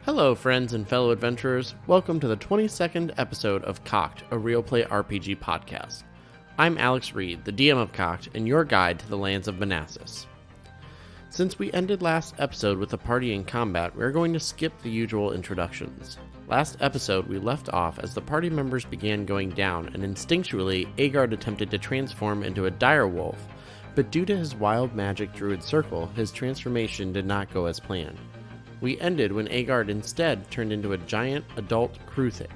Hello, friends and fellow adventurers. Welcome to the 22nd episode of Cocked, a Real Play RPG podcast. I'm Alex Reed, the DM of Cocked, and your guide to the Lands of Manassas. Since we ended last episode with the party in combat, we're going to skip the usual introductions. Last episode, we left off as the party members began going down, and instinctually, Aegard attempted to transform into a direwolf, but due to his wild magic druid circle, his transformation did not go as planned. We ended when Aegard instead turned into a giant adult Kruthic.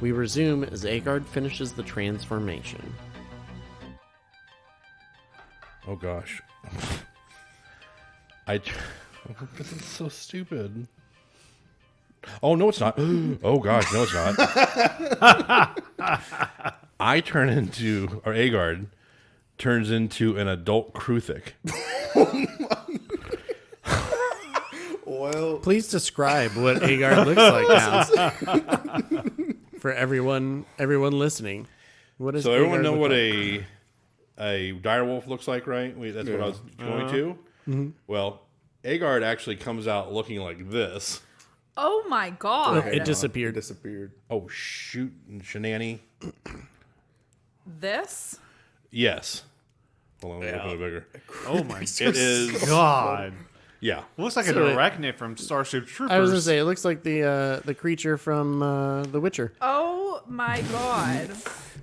We resume as Aegard finishes the transformation. Oh gosh. This is so stupid. Oh no, it's not. Oh gosh, no, it's not. Aegard turns into an adult Kruthic. Well, please describe what Aegard looks like now for everyone listening. What is so everyone Aegard know look what like? a direwolf looks like, right? That's what I was going to. Mm-hmm. Well, Aegard actually comes out looking like this. Oh my god! It disappeared. Oh shoot, shenanny. This? Yes. Hold on, let me open it bigger. Oh my It is god! Yeah. Looks like an arachnid from Starship Troopers. I was gonna say it looks like the creature from The Witcher Oh my god!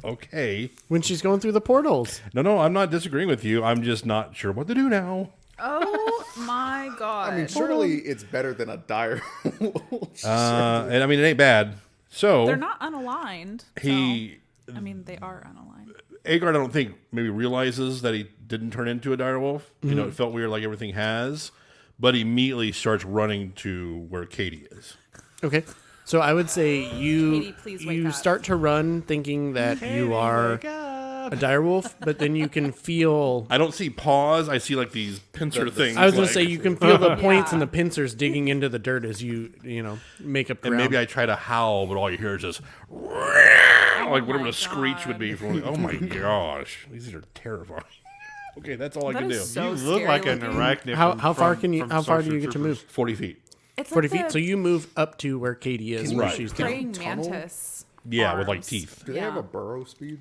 Okay. when she's going through the portals. No, I'm not disagreeing with you. I'm just not sure what to do now. Oh my god! I mean, surely it's better than a dire wolf. And I mean, it ain't bad. So they're not unaligned. He, I mean, they are unaligned. Aegard, I don't think maybe realizes that he didn't turn into a direwolf. Mm-hmm. You know, it felt weird, like everything has, but he immediately starts running to where Katie is. Okay, so I would say Katie, please wake up. start to run thinking that you are a direwolf, but then you can feel. I don't see paws. I see like these pincer things. I was going to like, say you can feel the points Yeah. and the pincers digging into the dirt as you make up ground. and maybe I try to howl, but all you hear is just like whatever my the screech God. would be. From oh my gosh, these are terrifying. Okay, that's all I That can do. is so You look scary like an looking. arachnid. How far from do you get to Starship move? 40 feet. It's 40 like feet. So you move up to where Katie is, where Right. she's the down. praying mantis. Yeah, with like arms. teeth. Do they have a burrow speed?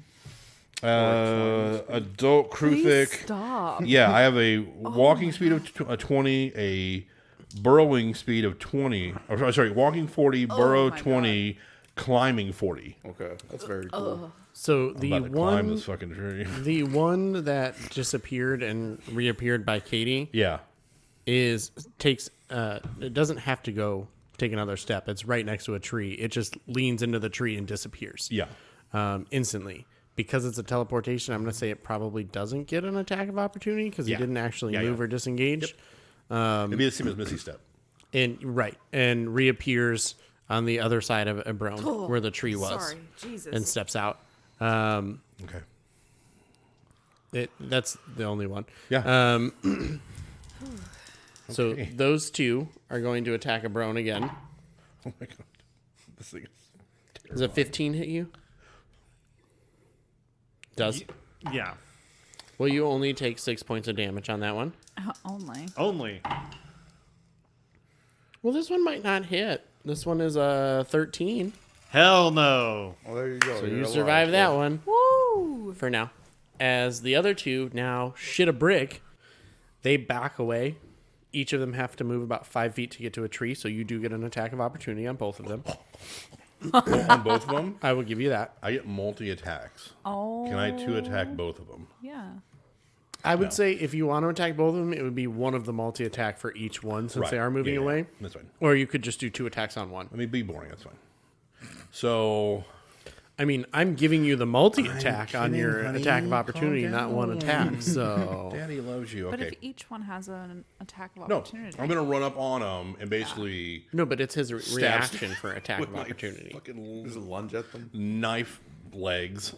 Adult Please Kruthic. stop. Yeah, I have a walking speed of 20, a burrowing speed of 20. Or, sorry, walking 40, burrow my 20, climbing 40. Okay, that's very cool. So I'm the about to climb one, this fucking tree. the one that disappeared and reappeared by Katie Yeah. takes. It doesn't have to go take another step. It's right next to a tree. It just leans into the tree and disappears. Yeah. Instantly. Because it's a teleportation, I'm going to say it probably doesn't get an attack of opportunity because he Yeah. didn't actually Yeah, move yeah. or disengage. It'd be the same as Missy Step. And reappears on the other side of Ebrone where the tree was Sorry, Jesus. and steps out. Okay. That's the only one. Yeah. So Okay. those two are going to attack Ebrone again. Oh my god. This thing is terrible. Does a 15 hit you? Does. Yeah. Well, you only take 6 points of damage on that one. Only. Only. Well, this one might not hit. This one is a 13. Hell no. Well, there you go. So You're you alive, survive that so- one Woo! for now. As the other two now shit a brick, they back away. Each of them have to move about 5 feet to get to a tree, so you do get an attack of opportunity on both of them. On both of them, I will give you that. I get multi-attacks. Oh. Can I 2-attack both of them? Yeah. I would say if you want to attack both of them, it would be one of the multi-attack for each one since they Right. are moving Yeah, yeah. away. That's fine. Or you could just do 2 attacks on one. Let me be boring. That's fine. So, I mean, I'm giving you the multi-attack on kidding, your honey. attack of opportunity, Calm not one down. attack. So Daddy loves you. But Okay. if each one has an attack of No, opportunity. I'm gonna run up on him and basically no, but it's his Stabs. reaction for attack with of my opportunity. fucking Just lunge at them. knife legs.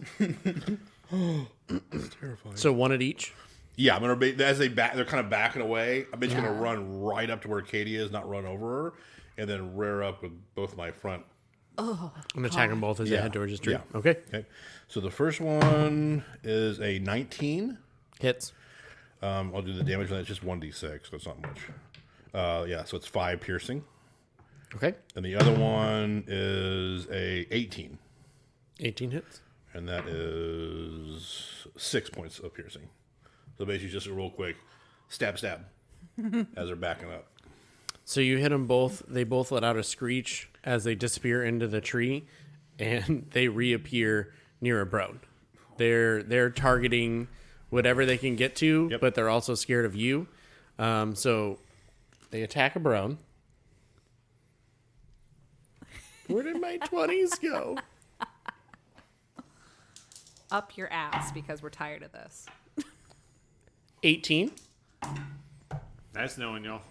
It's terrifying. So one at each. Yeah, I'm gonna be as they're kind of backing away. I'm just gonna run right up to where Katie is, not run over her, and then rear up with both my front. And attack them both as they Yeah. head towards his tree. Yeah. Okay. Okay, so the first one is a 19. Hits. I'll do the damage on that. It's just 1d6, so it's not much. Yeah, so it's 5 piercing. Okay. And the other one is a 18. 18 hits. And that is 6 points of piercing. So basically just a real quick stab as they're backing up. So you hit them both. They both let out a screech as they disappear into the tree, and they reappear near a Brone. They're targeting whatever they can get to, Yep. but they're also scared of you. So they attack a Brone. Where did my 20s go? Up your ass because we're tired of this. 18 That's knowing y'all.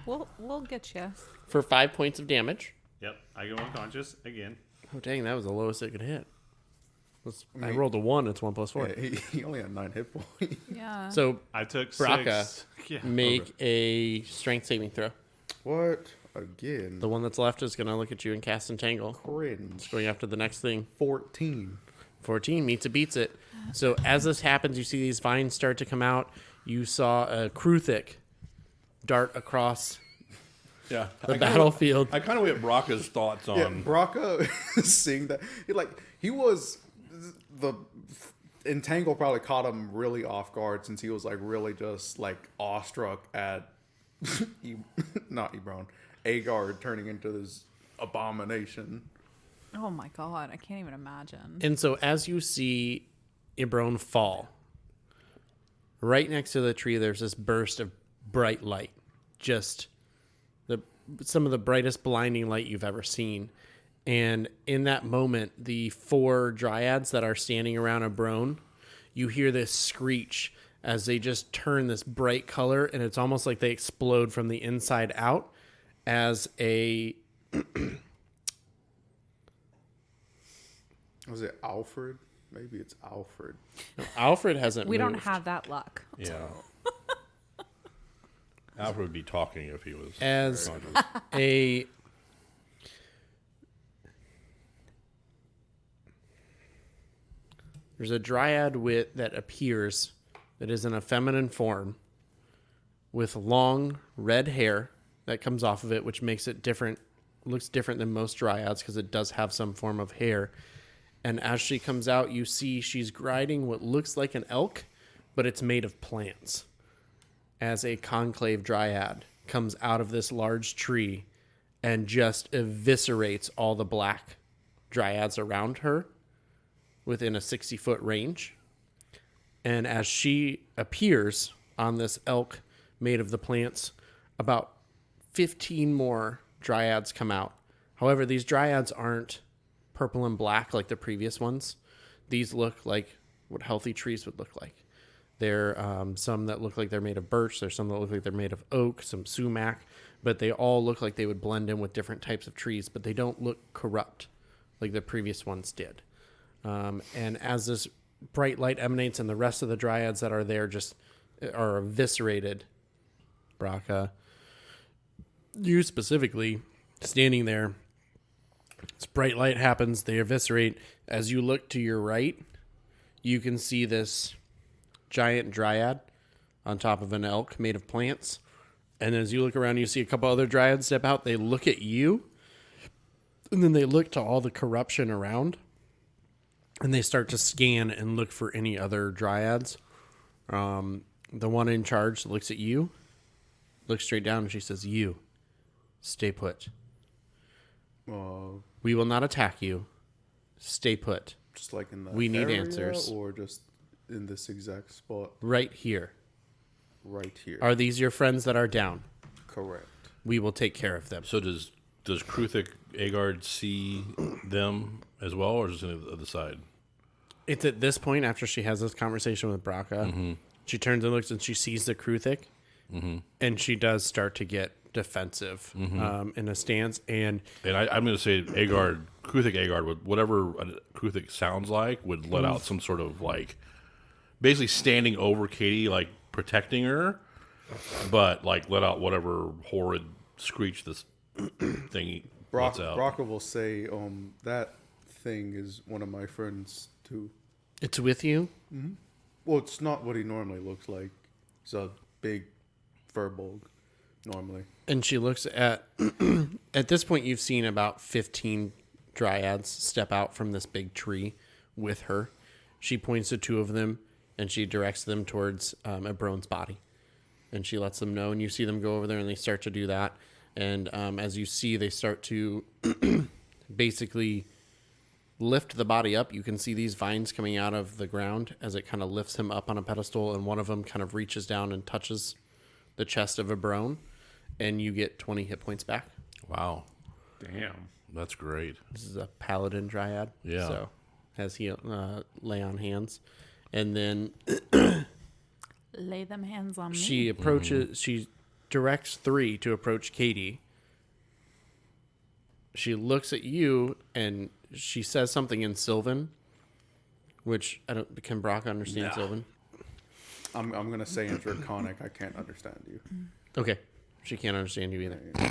Well, We'll get you. for 5 points of damage. Yep, I go unconscious again. Oh, dang, that was the lowest it could hit. I rolled a 1. It's 1 plus 4. yeah, he only had 9 hit points. Yeah. So I took Braca, 6. Yeah. make a strength saving throw. What? Again? The one that's left is going to look at you and cast Entangle. Cringe. Going after the next thing. 14. 14 meets it, beats it. So as this happens, you see these vines start to come out. You saw a Kruthic dart across Yeah. the battlefield. I kind of get Braca's thoughts on... Yeah, Braca seeing that he was the Entangle probably caught him really off guard since he was like really just like awestruck at not Ebron, Aegard turning into this abomination. Oh my god, I can't even imagine. And so as you see Ibron fall, right next to the tree, there's this burst of bright light. Just some of the brightest blinding light you've ever seen. And in that moment, the 4 Dryads that are standing around Ibron, you hear this screech as they just turn this bright color, and it's almost like they explode from the inside out as a... Was it Alfred? Maybe it's Alfred. No, Alfred hasn't We moved. don't have that luck. Yeah. Alfred would be talking if he was... As conscious. a... There's a Dryad that appears that is in a feminine form with long red hair that comes off of it, which makes it different, looks different than most Dryads because it does have some form of hair. And as she comes out, you see she's riding what looks like an elk, but it's made of plants. As a conclave Dryad comes out of this large tree and just eviscerates all the black Dryads around her within a 60-foot range. And as she appears on this elk made of the plants, about 15 more Dryads come out. However, these Dryads aren't purple and black like the previous ones. These look like what healthy trees would look like. There are some that look like they're made of birch. There's some that look like they're made of oak, some sumac. But they all look like they would blend in with different types of trees. But they don't look corrupt like the previous ones did. And as this bright light emanates and the rest of the Dryads that are there just are eviscerated, Braca, you specifically standing there, this bright light happens, they eviscerate. As you look to your right, you can see this giant Dryad on top of an elk made of plants. And as you look around, you see a couple other Dryads step out. They look at you, and then they look to all the corruption around. And they start to scan and look for any other Dryads. The one in charge looks at you, looks straight down, and she says, "You, stay put. We will not attack you. Stay put. Just like in the We need area, answers. or just in this exact spot Right here. right here. Are these your friends that are down? Correct. We will take care of them." So does Kruthic Aegard see them as well, or is it on the other side? It's at this point, after she has this conversation with Braca, she turns and looks and she sees the Kruthic, and she does start to get defensive in a stance. And I'm going to say Kruthic Aegard, would whatever a Kruthic sounds like, would let out some sort of like, basically standing over Katie, like protecting her, but like let out whatever horrid screech this thing lets out. Braca will say, that thing is one of my friends too. it's with you. Well, it's not what he normally looks like. He's a big furbolg. normally. And she looks at at this point you've seen about 15 Dryads step out from this big tree with her. She points to two of them and she directs them towards Ebrone's body. And she lets them know, and you see them go over there and they start to do that. And as you see, they start to basically lift the body up. You can see these vines coming out of the ground as it kind of lifts him up on a pedestal, and one of them kind of reaches down and touches the chest of Ebrone, and you get 20 hit points back. Wow. Damn. That's great. This is a paladin dryad. Yeah. So has he lay on hands. And then Lay them hands on me. she approaches, she directs 3 to approach Katie. She looks at you and she says something in Sylvan, which can Brock understand Sylvan? I'm gonna say in Draconic, I can't understand you. Okay. She can't understand you either. You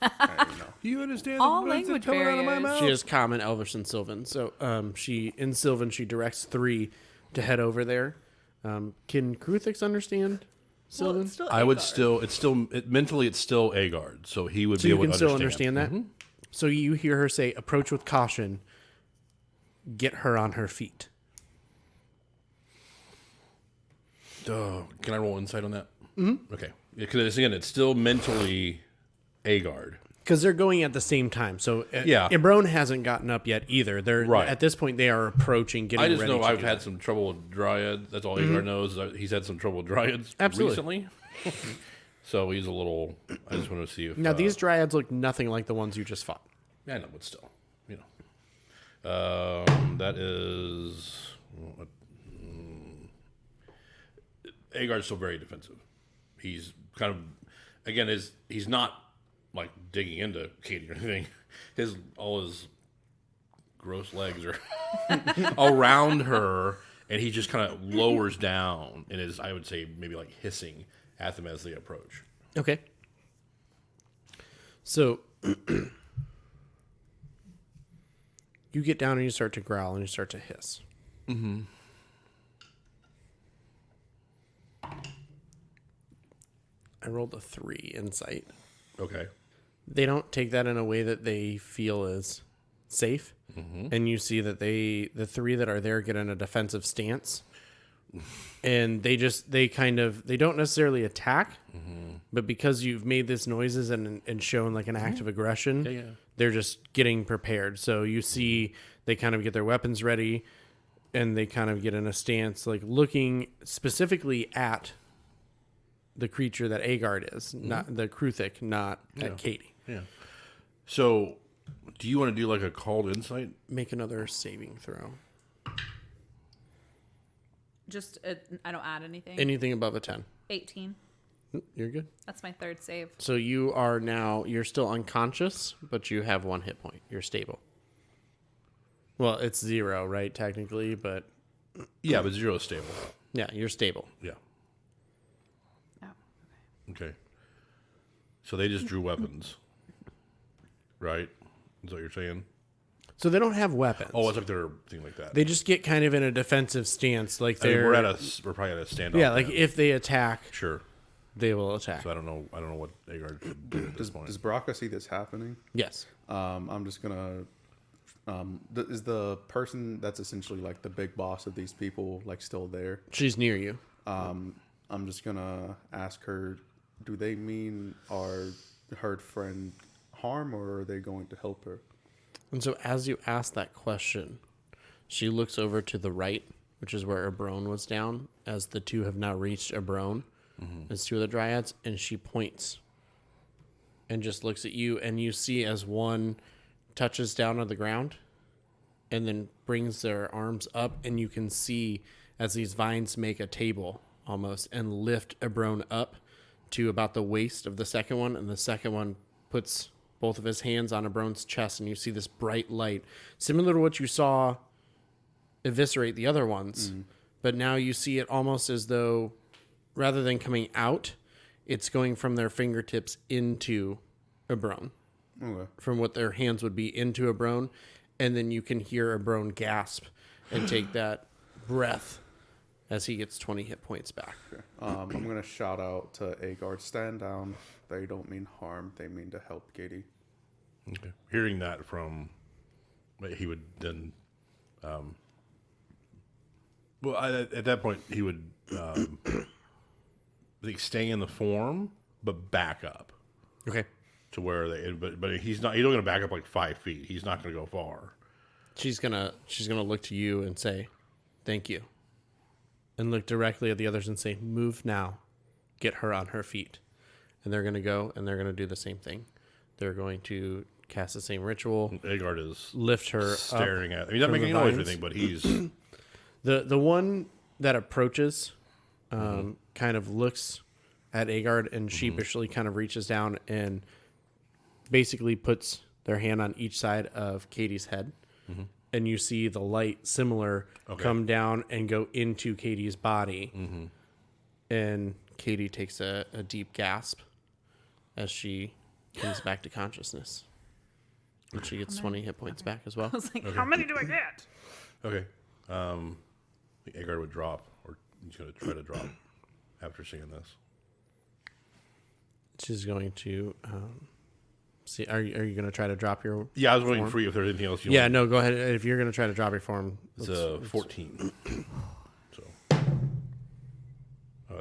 know. You understand All the words that language come out of my barriers. mouth? She has common Elvish and Sylvan. So in Sylvan, she directs 3 to head over there. Can Kruthix understand Sylvan? I would still. Mentally, it's still Aegard, so he would So be you able can to still understand. understand that? So you hear her say, approach with caution, get her on her feet. Can I roll insight on that? Mm-hmm. Okay. Because again, it's still mentally Aegard. Because they're going at the same time. So Yeah. Ebrone hasn't gotten up yet either. They're Right. At this point, they are approaching, getting I just ready know to I've do had that. some trouble with Dryads. That's all Aegard knows. He's had some trouble with Dryads Absolutely. recently. So he's a little... I just want to see if... Now, these Dryads look nothing like the ones you just fought. I know, but still. That is... Aegard's still very defensive. He's kind of... Again, he's not like digging into Katie or anything. All his gross legs are around her, and he just kind of lowers down and is, I would say, maybe like hissing at them as they approach. Okay. So you get down and you start to growl and you start to hiss. Mm-hmm. I rolled a 3 insight. Okay. They don't take that in a way that they feel is safe. Mm-hmm. And you see that the 3 that are there get in a defensive stance. And they don't necessarily attack, but because you've made this noises and shown like an act of aggression, they're just getting prepared. So you see they kind of get their weapons ready and they kind of get in a stance, like looking specifically at the creature that Aegard is, not the Kruthik, not at Katie. Yeah. So, do you want to do like a called insight? Make another saving throw. Just, I don't add anything. Anything above a 10. 18. You're good. That's my third save. So you're still unconscious, but you have 1 hit point. You're stable. Well, it's 0, right? Technically, but Yeah, but 0 is stable. yeah, you're stable. Yeah. Oh, Okay. So they just drew weapons, right? Is that what you're saying? So they don't have weapons. Oh, it's like their thing like that. They just get kind of in a defensive stance, like I mean, they're. we're probably at a standoff. Yeah, like now. if they attack, Sure. they will attack. So I don't know what Aegard should do at this point. Does Baraka see this happening? Yes. I'm just gonna. Is the person that's essentially like the big boss of these people like still there? She's near you. I'm just gonna ask her. Do they mean her friend harm, or are they going to help her? And so as you ask that question, she looks over to the right, which is where Ebrone was down, as the 2 have now reached Ebrone, as 2 of the Dryads, and she points and just looks at you, and you see as one touches down on the ground and then brings their arms up, and you can see as these vines make a table almost and lift Ebrone up to about the waist of the second one, and the second one puts both of his hands on Ebrone's chest, and you see this bright light, similar to what you saw eviscerate the other ones. But now you see it almost as though, rather than coming out, it's going from their fingertips into Ebrone. Okay. From what their hands would be into Ebrone, and then you can hear Ebrone gasp and take that breath as he gets 20 hit points back. Okay. I'm going to shout out to Aegard, stand down. They don't mean harm. They mean to help Katie. Okay. Hearing that from, he would then, at that point, he would, I think, stay in the form, but back up Okay. to where but he's not going to back up like 5 feet. He's not going to go far. She's gonna look to you and say, "Thank you," and look directly at the others and say, "Move now, get her on her feet." And they're gonna go and they're gonna do the same thing. They're going to cast the same ritual. Aegard is Lift her staring up at. He's not from making the noise or vines. anything, but he's The one that approaches, kind of looks at Aegard and sheepishly kind of reaches down and basically puts their hand on each side of Katie's head. And you see the light similar come down and go into Katie's body. And Katie takes a deep gasp as she comes back to consciousness. And she gets 20 hit points back as well. I was like, how many do I get? okay. I think Aegard would drop, or he's going to try to drop after seeing this. She's going to see. Are you going to try to drop your? Yeah, I was waiting form? for you if there's anything else you Yeah, want. no, go ahead. If you're going to try to drop your form, It's a 14. So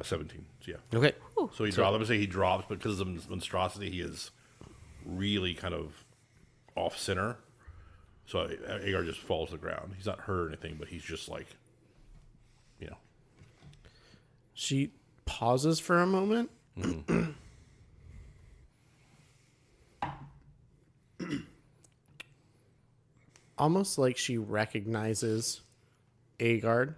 17. So, yeah. okay. So he drops. Let me say he drops, but because of his monstrosity, he is really kind of off center. So Aegard just falls to the ground. He's not hurt or anything, but he's just like, you know. She pauses for a moment. Almost like she recognizes Aegard,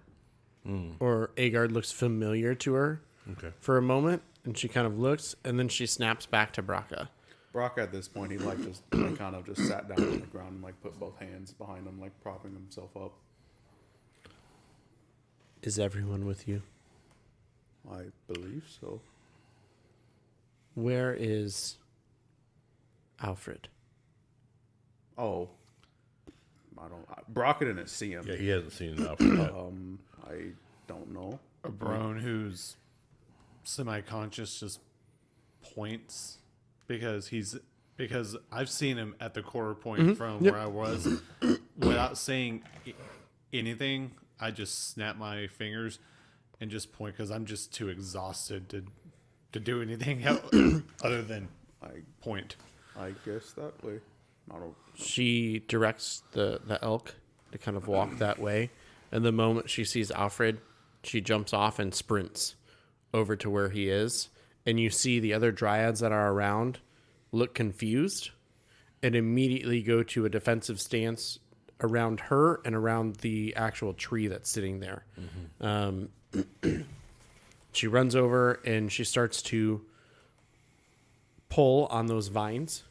or Aegard looks familiar to her Okay. for a moment, and she kind of looks, and then she snaps back to Braca. Brock at this point, he like just like, kind of just sat down on the ground and like put both hands behind him, like propping himself up. Is everyone with you? I believe so. Where is Alfred? Oh, Brock didn't see him. Yeah, he hasn't seen enough yet. I don't know. A Brone who's semi-conscious just points because I've seen him at the quarter point from where I was without saying anything. I just snap my fingers and just point because I'm just too exhausted to do anything other than point. I guess that way. I don't. She directs the elk to kind of walk that way. And the moment she sees Alfred, she jumps off and sprints over to where he is. And you see the other Dryads that are around look confused and immediately go to a defensive stance around her and around the actual tree that's sitting there. She runs over and she starts to pull on those vines.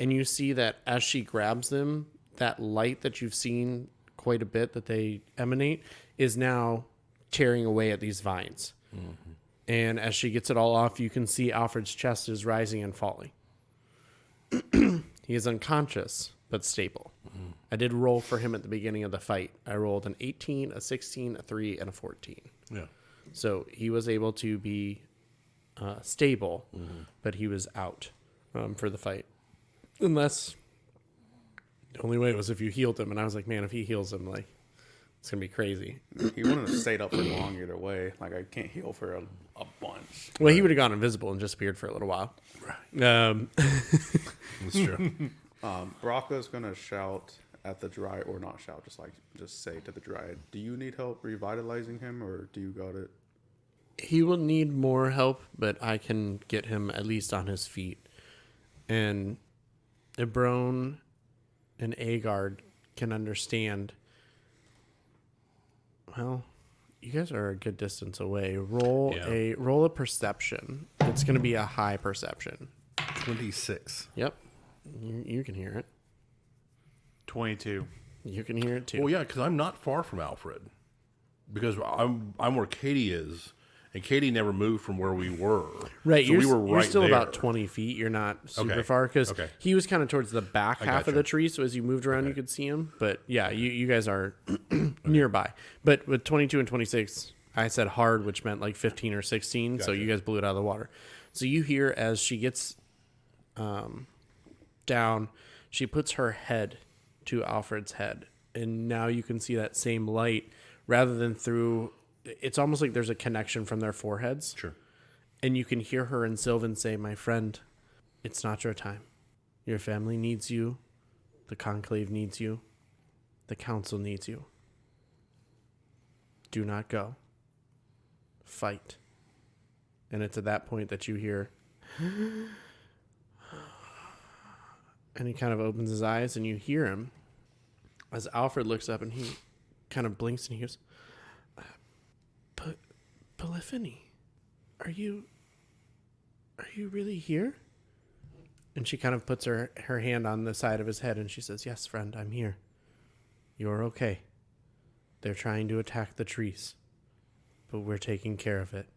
And you see that as she grabs them, that light that you've seen quite a bit that they emanate is now tearing away at these vines. And as she gets it all off, you can see Alfred's chest is rising and falling. He is unconscious, but stable. I did roll for him at the beginning of the fight. I rolled an 18, a 16, a 3, and a 14. Yeah. So he was able to be stable, but he was out for the fight. Unless the only way was if you healed him. And I was like, man, if he heals him, like, it's going to be crazy. He wouldn't have stayed up for long either way. Like, I can't heal for a bunch. Well, he would have gone invisible and disappeared for a little while. That's true. Brocco's gonna shout at the Dryad, or not shout, just say to the Dryad, "Do you need help revitalizing him, or do you got it?" He will need more help, but I can get him at least on his feet. And Ebrone and Aegard can understand. Well, you guys are a good distance away. Roll a perception. It's going to be a high perception. 26. Yep, you can hear it. 22. You can hear it too. Well, yeah, because I'm not far from Alfred. Because I'm where Katie is, and Katie never moved from where we were. Right, so you're, we were you're right still there. about 20 feet. You're not super Okay. far because Okay. he was kind of towards the back half of gotcha. the tree. So as you moved around, you could see him. But yeah, you guys are nearby. But with 22 and 26, I said hard, which meant like 15 or 16. So Gotcha. you guys blew it out of the water. So you hear as she gets down, she puts her head to Alfred's head. And now you can see that same light rather than through. It's almost like there's a connection from their foreheads. Sure. And you can hear her and Sylvan say, "My friend, it's not your time. Your family needs you. The conclave needs you. The council needs you. Do not go. Fight." And it's at that point that you hear, and he kind of opens his eyes, and you hear him as Alfred looks up, and he kind of blinks, and he goes, "Polyphony, are you really here?" And she kind of puts her hand on the side of his head, and she says, "Yes, friend, I'm here. You're okay. They're trying to attack the trees, but we're taking care of it."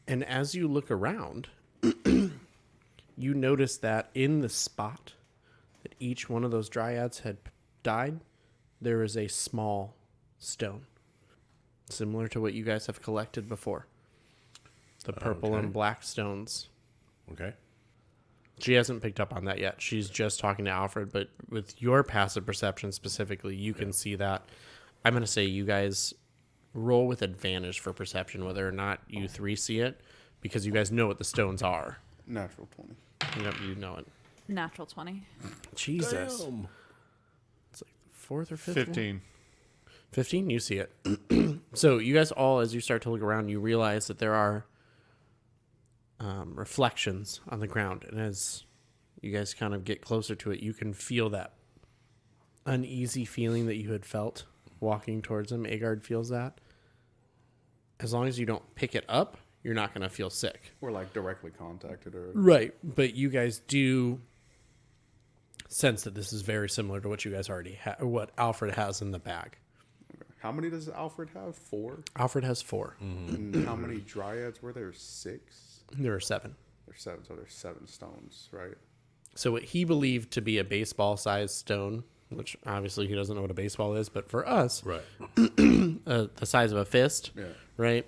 And as you look around, you notice that in the spot that each one of those dryads had died, there is a small stone, similar to what you guys have collected before. The purple and black stones. Okay. She hasn't picked up on that yet. She's just talking to Alfred, but with your passive perception specifically, you can see that. I'm going to say you guys roll with advantage for perception, whether or not you three see it, because you guys know what the stones are. Natural 20. You know it. Natural 20. Jesus. Damn. It's like the fourth or fifth one? 15. 15? You see it. So you guys all, as you start to look around, you realize that there are reflections on the ground. And as you guys kind of get closer to it, you can feel that uneasy feeling that you had felt walking towards him. Aegard feels that. As long as you don't pick it up, you're not going to feel sick. Or like directly contacted or Right. But you guys do sense that this is very similar to what you guys already have, or what Alfred has in the bag. how many does Alfred have? 4? Alfred has 4. And how many dryads were there? 6? There are 7. There's 7, so there's 7 stones, right? So what he believed to be a baseball-sized stone, which obviously he doesn't know what a baseball is, but for us, Right. the size of a fist, Yeah. right,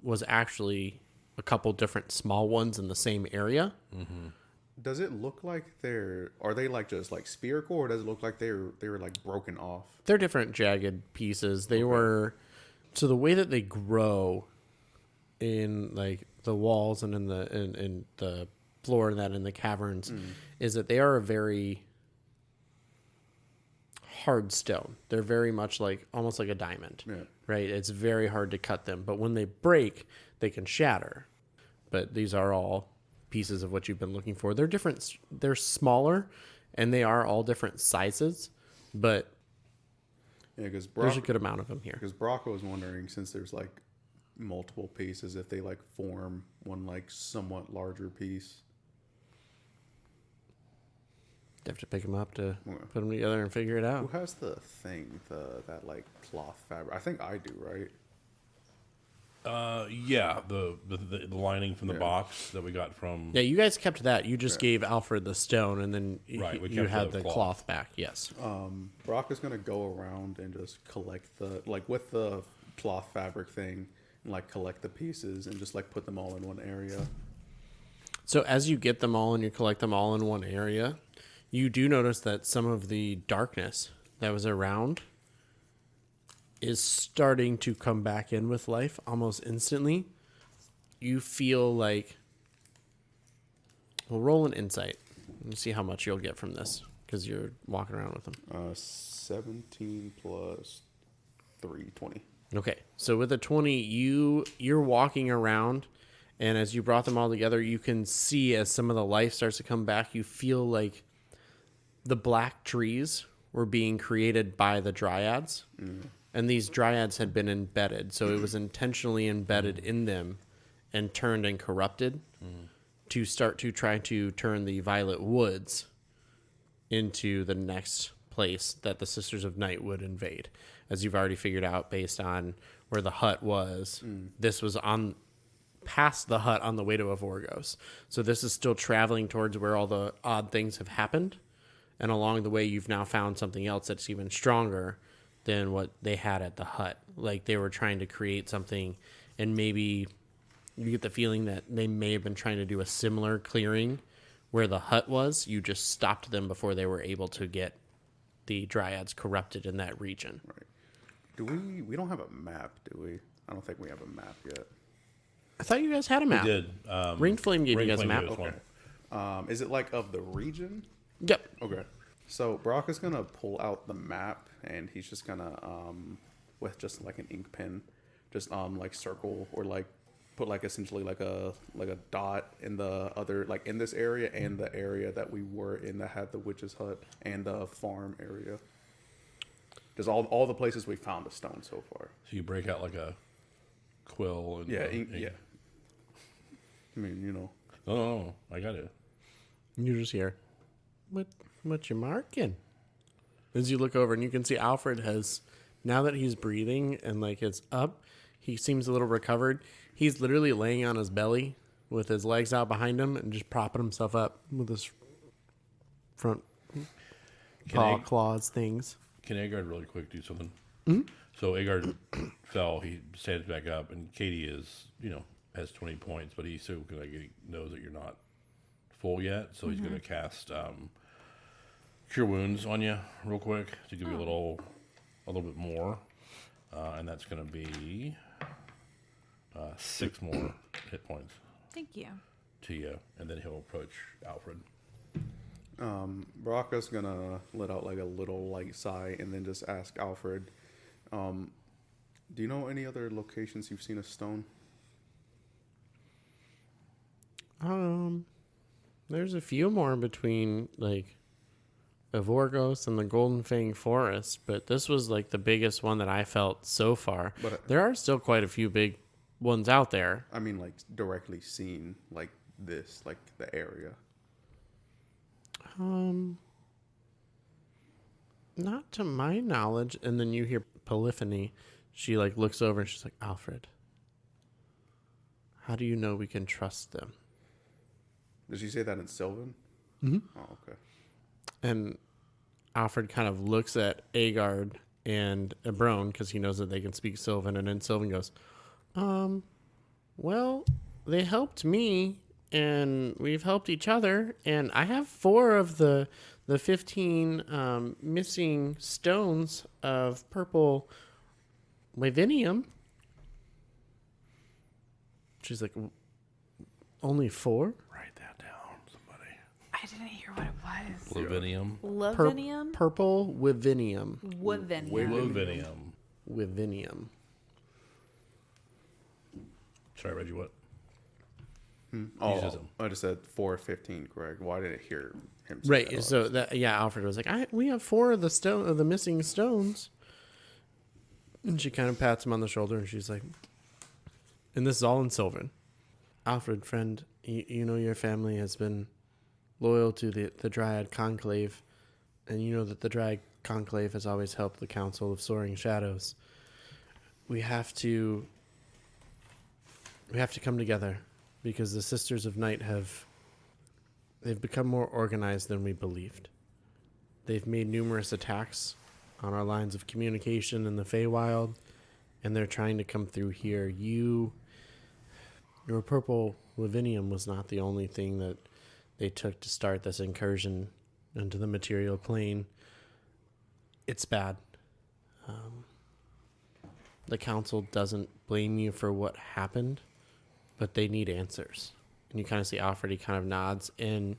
was actually a couple different small ones in the same area. Does it look like are they like just like spherical, or does it look like they were like broken off? They're different jagged pieces. They were, so the way that they grow in like the walls and in the floor and that in the caverns is that they are a very hard stone. They're very much like almost like a diamond, right? It's very hard to cut them, but when they break, they can shatter. But these are all pieces of what you've been looking for. They're different. They're smaller, and they are all different sizes, but Yeah, because there's a good amount of them here. Because Brock was wondering, since there's like multiple pieces, if they like form one like somewhat larger piece. You have to pick them up to put them together and figure it Who out. has the thing, that like cloth fabric? I think I do, right? Yeah, the lining from the box that we got from. Yeah, you guys kept that. You just gave Alfred the stone, and then Right, we you kept had the the cloth. cloth back. Yes. Brock is gonna go around and just collect with the cloth fabric thing, and like collect the pieces and just like put them all in one area. So as you get them all and you collect them all in one area, you do notice that some of the darkness that was around is starting to come back in with life almost instantly. You feel like, well, roll an insight and see how much you'll get from this because you're walking around with them. 17 plus 3, 20. Okay, so with a 20, you're walking around, and as you brought them all together, you can see as some of the life starts to come back, you feel like the black trees were being created by the Dryads, and these Dryads had been embedded, so it was intentionally embedded in them and turned and corrupted to start to try to turn the Violet Woods into the next place that the Sisters of Night would invade. As you've already figured out based on where the hut was, this was on past the hut on the way to Evorgos. So this is still traveling towards where all the odd things have happened. And along the way, you've now found something else that's even stronger than what they had at the hut. Like they were trying to create something, and maybe you get the feeling that they may have been trying to do a similar clearing where the hut was. You just stopped them before they were able to get the Dryads corrupted in that region. Right. Do we don't have a map, do we? I don't think we have a map yet. I thought you guys had a map. We did. Ringed Flame gave you Ring guys a Flame map. gave us one. Is it like of the region? Yep. Okay. So Brock is gonna pull out the map, and he's just gonna with just like an ink pen, just like circle or like put like essentially like a dot in the other, like in this area and the area that we were in that had the witch's hut and the farm area. Just all the places we found a stone so far. So you break out like a quill and Yeah, yeah. I mean, you know. No, I got it. You just hear, what you marking? As you look over and you can see Alfred has, now that he's breathing and like it's up, he seems a little recovered. He's literally laying on his belly with his legs out behind him and just propping himself up with his front claws things. Can Aegard really quick do something? Mm-hmm. So Aegard fell. He stands back up, and Katie is, has 20 points, but he still he knows that you're not full yet, so he's going to cast Cure Wounds on you real quick to give you a little bit more, and that's going to be 6 more hit points Thank you. to you, and then he'll approach Alfred. Baraka's gonna let out like a little like sigh and then just ask Alfred, do you know any other locations you've seen a stone? There's a few more between like Evorgos and the Golden Fang Forest, but this was like the biggest one that I felt so far. But there are still quite a few big ones out there. I mean, like directly seen like this, like the area. Not to my knowledge. And then you hear Polyphony. She like looks over and she's like, Alfred, how do you know we can trust them? Did she say that in Sylvan? Mm-hmm. Oh, okay. And Alfred kind of looks at Aegard and Ebron because he knows that they can speak Sylvan. And then Sylvan goes, well, they helped me and we've helped each other. And I have 4 of the 15 missing stones of purple Lavinium. She's like, only 4? Write that down, somebody. I didn't hear what it was. Lavinium. Lavinium? Purple Wivinium. Wavinium. Wivinium. Sorry, Reggie, what? Oh, said something. I just said 4:15, Greg. Why did I hear him say Right. that? So that, yeah, Alfred was like, we have 4 of the missing stones. And she kind of pats him on the shoulder and she's like, and this is all in Sylvan. Alfred, friend, you know your family has been loyal to the Dryad Conclave, and you know that the Dryad Conclave has always helped the Council of Soaring Shadows. We have to come together because the Sisters of Night they've become more organized than we believed. They've made numerous attacks on our lines of communication in the Feywild, and they're trying to come through here. Your purple Lavinium was not the only thing that they took to start this incursion into the material plane. It's bad. The council doesn't blame you for what happened, but they need answers. And you kind of see Alfred, he kind of nods. And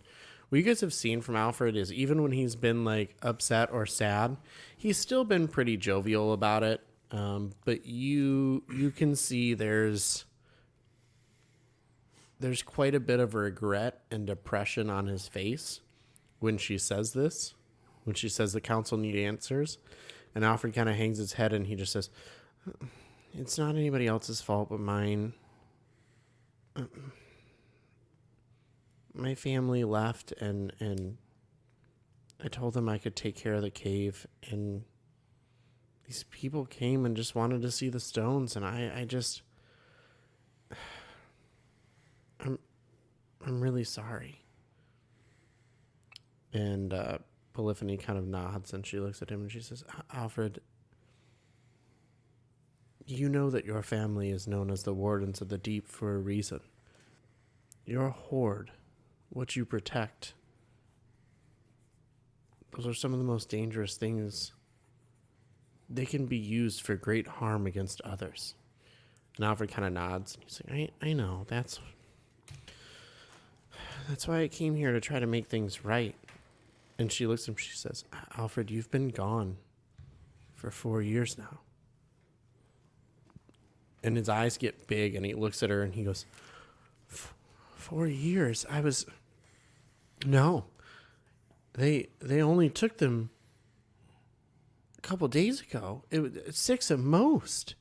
what you guys have seen from Alfred is even when he's been like upset or sad, he's still been pretty jovial about it. But you can see there's quite a bit of regret and depression on his face when she says this, when she says the council need answers. And Alfred kind of hangs his head and he just says, it's not anybody else's fault but mine. My family left and I told them I could take care of the cave, and these people came and just wanted to see the stones, and I'm really sorry. And Polyphony kind of nods and she looks at him and she says, Alfred, You know that your family is known as the Wardens of the Deep for a reason. You're a horde. What you protect. Those are some of the most dangerous things. They can be used for great harm against others. And Alfred kind of nods. He's like, I know. That's why I came here, to try to make things right. And she looks at him. She says, Alfred, you've been gone for 4 years now. And his eyes get big, and he looks at her, and he goes, 4 years? No. They only took them a couple days ago. It was 6 at most.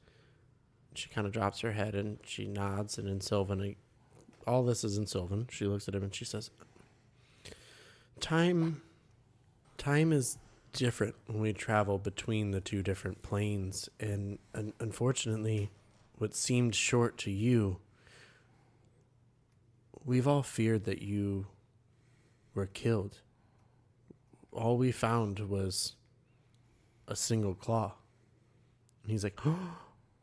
She kind of drops her head, and she nods, and in Sylvan, all this is in Sylvan. She looks at him, and she says, Time is different when we travel between the two different planes, and unfortunately, what seemed short to you, we've all feared that you were killed. All we found was a single claw. And he's like,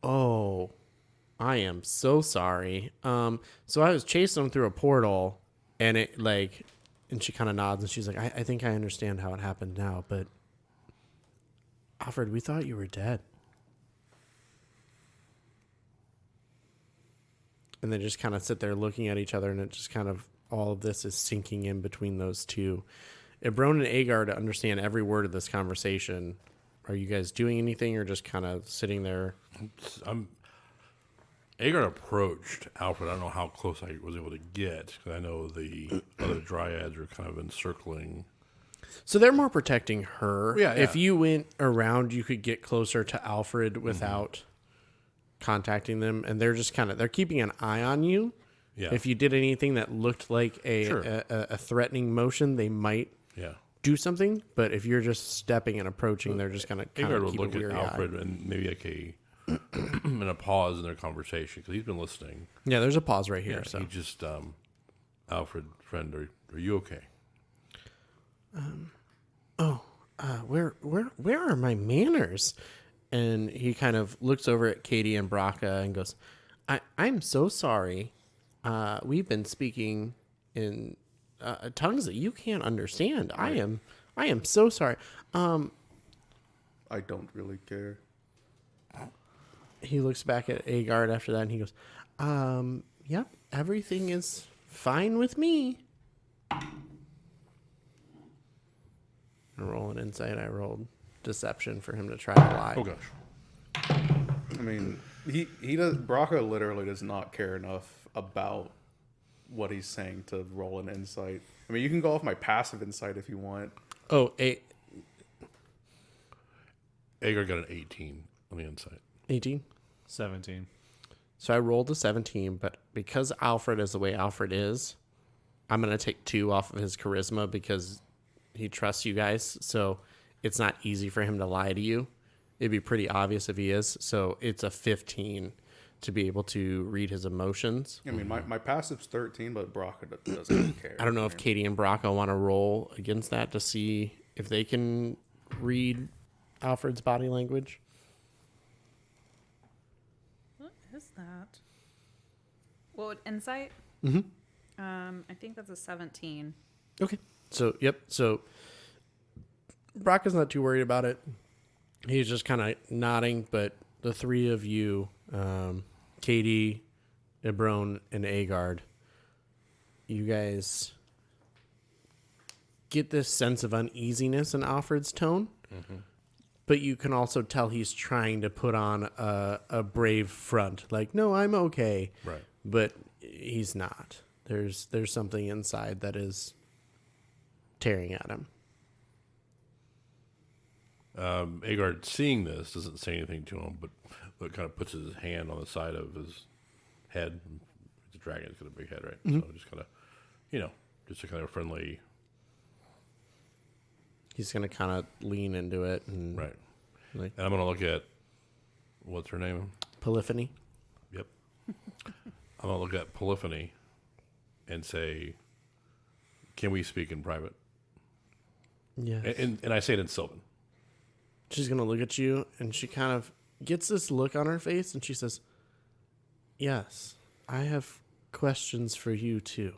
oh, I am so sorry. So I was chasing him through a portal, and and she kind of nods, and she's like, I think I understand how it happened now, but Alfred, we thought you were dead. And they just kind of sit there looking at each other, and it just kind of, all of this is sinking in between those two. Ebron and Aegard understand every word of this conversation. Are you guys doing anything, or just kind of sitting there? Aegard approached Alfred. I don't know how close I was able to get, because I know the other Dryads are kind of encircling. So they're more protecting her. Yeah. If you went around, you could get closer to Alfred without contacting them, and they're just they're keeping an eye on you. Yeah. If you did anything that looked like a threatening motion, they might do something. But if you're just stepping and approaching, they're just gonna kind Aegard of would keep look a at weary Alfred eye. and maybe like a pause in their conversation, because he's been listening. Yeah, there's a pause right here. Yeah, So he just, Alfred, friend, are you okay? where are my manners? And he kind of looks over at Katie and Braca and goes, I'm so sorry. We've been speaking in tongues that you can't understand. I am so sorry. I don't really care. He looks back at Aegard after that, and he goes, yep, everything is fine with me. I roll an insight. I rolled deception for him to try to lie. Oh, gosh. I mean, he does. Braca literally does not care enough about what he's saying to roll an insight. I mean, you can go off my passive insight if you want. Oh, Aegard got an 18 on the insight. 18? 17. So I rolled a 17, but because Alfred is the way Alfred is, I'm going to take 2 off of his charisma because he trusts you guys. So it's not easy for him to lie to you. It'd be pretty obvious if he is. So it's a 15 to be able to read his emotions. I mean, my passive's 13, but Braca doesn't care. I don't know if Katie and Braca want to roll against that to see if they can read Alfred's body language. What is that? What would insight? I think that's a 17. Okay. So, yep. So Braca's not too worried about it. He's just kind of nodding, but the three of you, Katie, Ebron, and Aegard, you guys get this sense of uneasiness in Alfred's tone, but you can also tell he's trying to put on a brave front. Like, no, I'm okay. Right. But he's not. There's something inside that is tearing at him. Aegard, seeing this, doesn't say anything to him, but kind of puts his hand on the side of his head. The dragon's got a big head, right? So just kind of, just a kind of friendly. He's going to kind of lean into it. And Right. Like, And I'm going to look at, what's her name? Polyphony. Yep. I'm going to look at Polyphony and say, can we speak in private? Yeah. And I say it in Sylvan. She's going to look at you, and she kind of gets this look on her face, and she says, "Yes, I have questions for you too."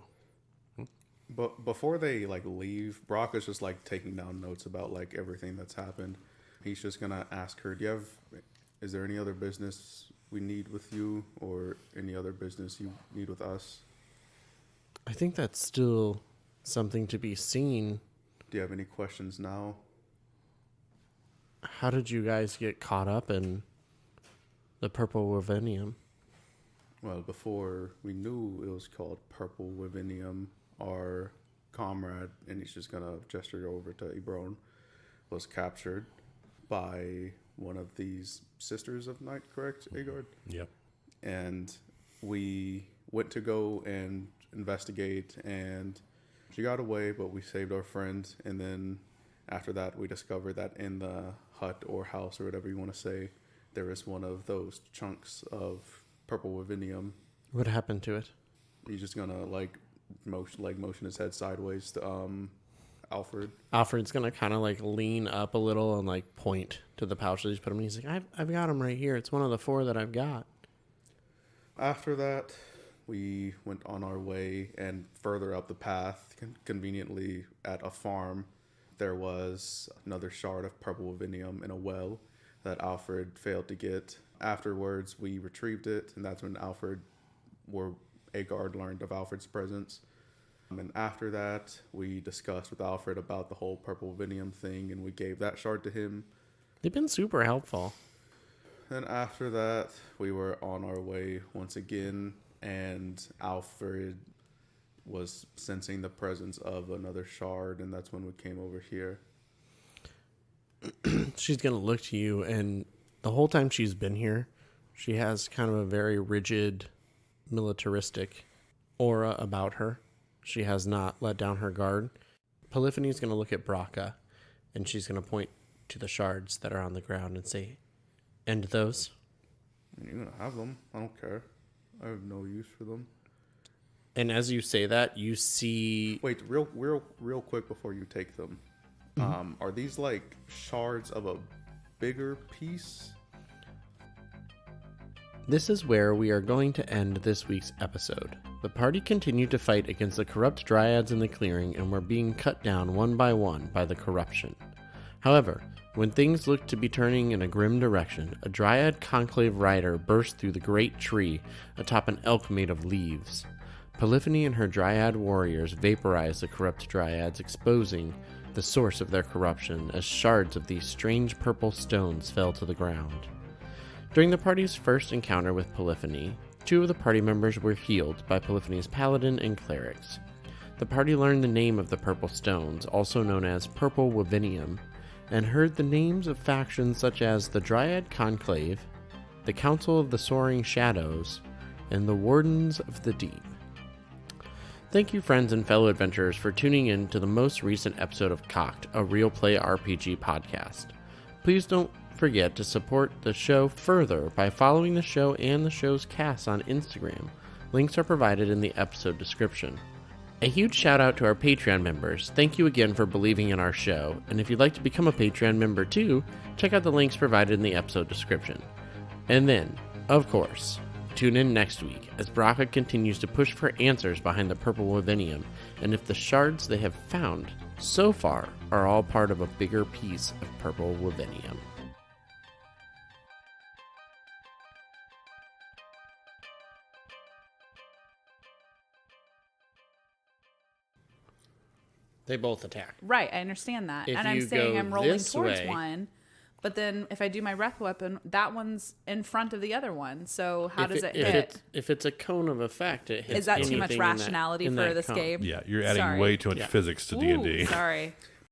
But before they like leave, Brock is just like taking down notes about like everything that's happened. He's just gonna ask her, is there any other business we need with you, or any other business you need with us? I think that's still something to be seen. Do you have any questions now? How did you guys get caught up in the Purple Wavenium? Well, before we knew it was called Purple Wavenium, our comrade, and he's just gonna gesture over to Ebron, was captured by one of these Sisters of Night, correct, Aegard? Yep. And we went to go and investigate, and she got away, but we saved our friend. And then after that, we discovered that in the hut or house or whatever you want to say, there is one of those chunks of Purple Wavenium. What happened to it? He's just gonna motion his head sideways to Alfred. Alfred's gonna kind of like lean up a little and like point to the pouch that he's put him in. He's like, I've got him right here. It's one of the 4 that I've got. After that, we went on our way, and further up the path, conveniently at a farm, there was another shard of Purple Wavenium in a well that Alfred failed to get. Afterwards, we retrieved it, and that's when Aegard learned of Alfred's presence. And after that, we discussed with Alfred about the whole Purple Wavenium thing, and we gave that shard to him. They've been super helpful. And after that, we were on our way once again, and Alfred was sensing the presence of another shard, and that's when we came over here. She's gonna look to you, and the whole time she's been here, she has kind of a very rigid, militaristic aura about her. She has not let down her guard. Polyphony's gonna look at Braca, and she's gonna point to the shards that are on the ground and say, "And those?" You're gonna have them. I don't care. I have no use for them. And as you say that, you see... Wait, real quick before you take them. Are these like shards of a bigger piece? This is where we are going to end this week's episode. The party continued to fight against the corrupt Dryads in the clearing and were being cut down one by the corruption. However, when things looked to be turning in a grim direction, a Dryad conclave rider burst through the great tree atop an elk made of leaves. Polyphony and her Dryad warriors vaporized the corrupt Dryads, exposing the source of their corruption as shards of these strange purple stones fell to the ground. During the party's first encounter with Polyphony, 2 of the party members were healed by Polyphony's paladin and clerics. The party learned the name of the purple stones, also known as Purple Wavenium, and heard the names of factions such as the Dryad Conclave, the Council of the Soaring Shadows, and the Wardens of the Deep. Thank you, friends and fellow adventurers, for tuning in to the most recent episode of Cocked, a real play RPG podcast. Please don't forget to support the show further by following the show and the show's cast on Instagram. Links are provided in the episode description. A huge shout out to our Patreon members. Thank you again for believing in our show, and if you'd like to become a Patreon member too, check out the links provided in the episode description. And then, of course, tune in next week as Braca continues to push for answers behind the Purple Wavenium, and if the shards they have found so far are all part of a bigger piece of Purple Wavenium. They both attack. Right, I understand that. If and I'm you saying go I'm rolling this towards way- one, but then if I do my rep weapon, that one's in front of the other one. So how does it hit? If it's a cone of effect, it hits. Is that too much anything in that- rationality in for that this cone. game? Yeah, you're adding Sorry. way too much Yeah. physics to Ooh, D&D. sorry.